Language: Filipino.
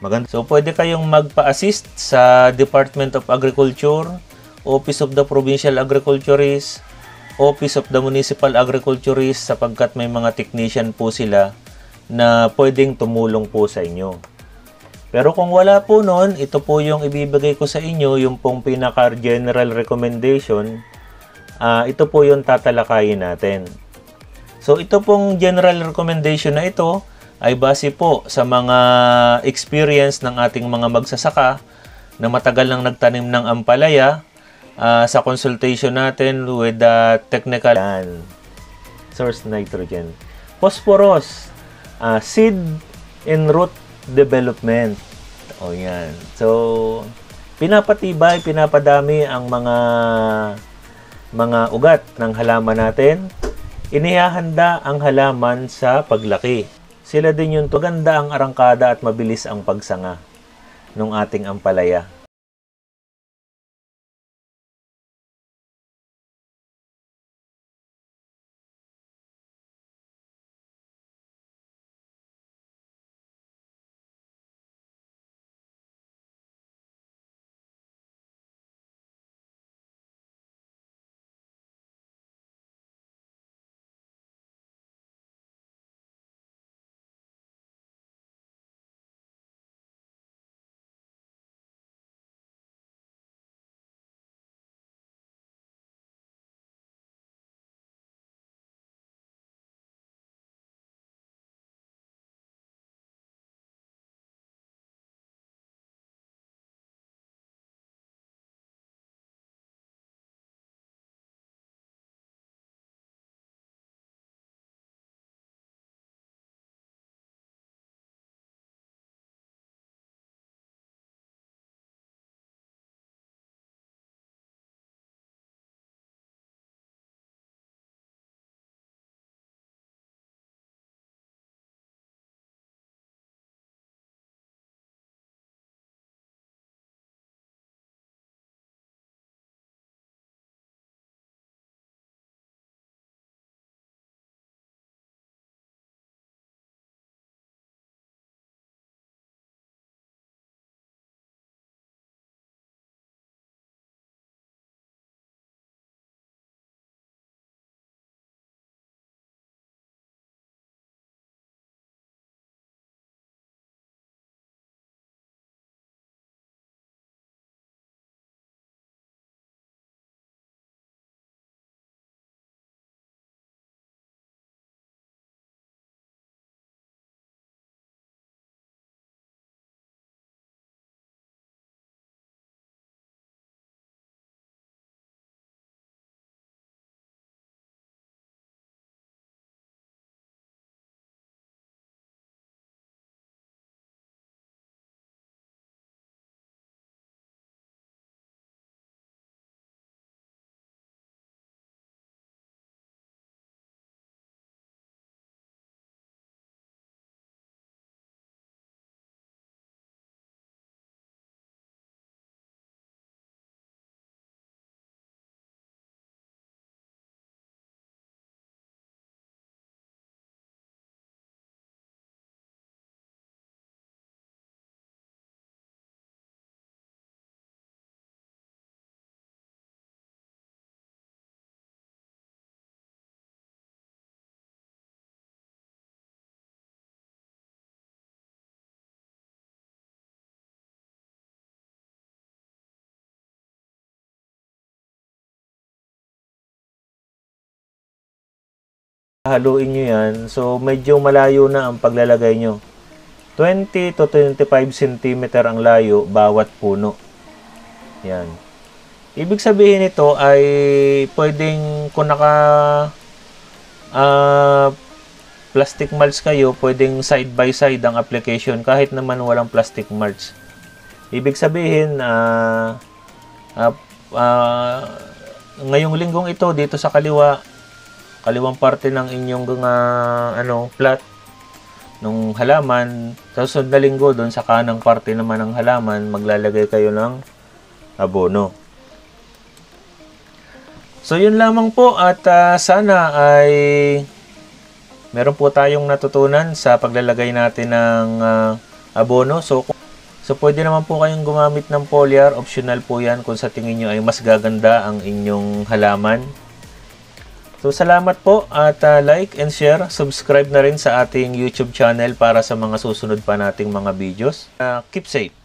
Maganda. So, pwede kayong magpa-assist sa Department of Agriculture, Office of the Provincial Agriculturist, Office of the Municipal Agriculturist, sapagkat may mga technician po sila na pwedeng tumulong po sa inyo. Pero kung wala po nun, ito po yung ibibigay ko sa inyo, yung pong pinaka-general recommendation. Ito po yung tatalakayin natin. So, ito pong general recommendation na ito ay base po sa mga experience ng ating mga magsasaka na matagal nang nagtanim ng ampalaya, sa consultation natin with the technical source nitrogen, phosphorus, seed and root development. O yan. So, pinapatibay, pinapadami ang mga ugat ng halaman natin. Inihahanda ang halaman sa paglaki. Sila din yung maganda ang arangkada at mabilis ang pagsanga ng ating ampalaya. Haluin nyo yan. So, medyo malayo na ang paglalagay nyo. 20 to 25 cm ang layo bawat puno. Yan. Ibig sabihin nito ay pwedeng kung naka plastic mulch kayo, pwedeng side by side ang application kahit naman walang plastic mulch. Ibig sabihin, ngayong linggong ito dito sa kaliwang parte ng inyong plat ng halaman, sa susunod na linggo doon sa kanang parte naman ng halaman, maglalagay kayo ng abono. So yun lamang po, at sana ay meron po tayong natutunan sa paglalagay natin ng abono. So So, pwede naman po kayong gumamit ng foliar. Optional po yan kung sa tingin nyo ay mas gaganda ang inyong halaman. So, salamat po at like and share. Subscribe na rin sa ating YouTube channel para sa mga susunod pa nating mga videos. Keep safe!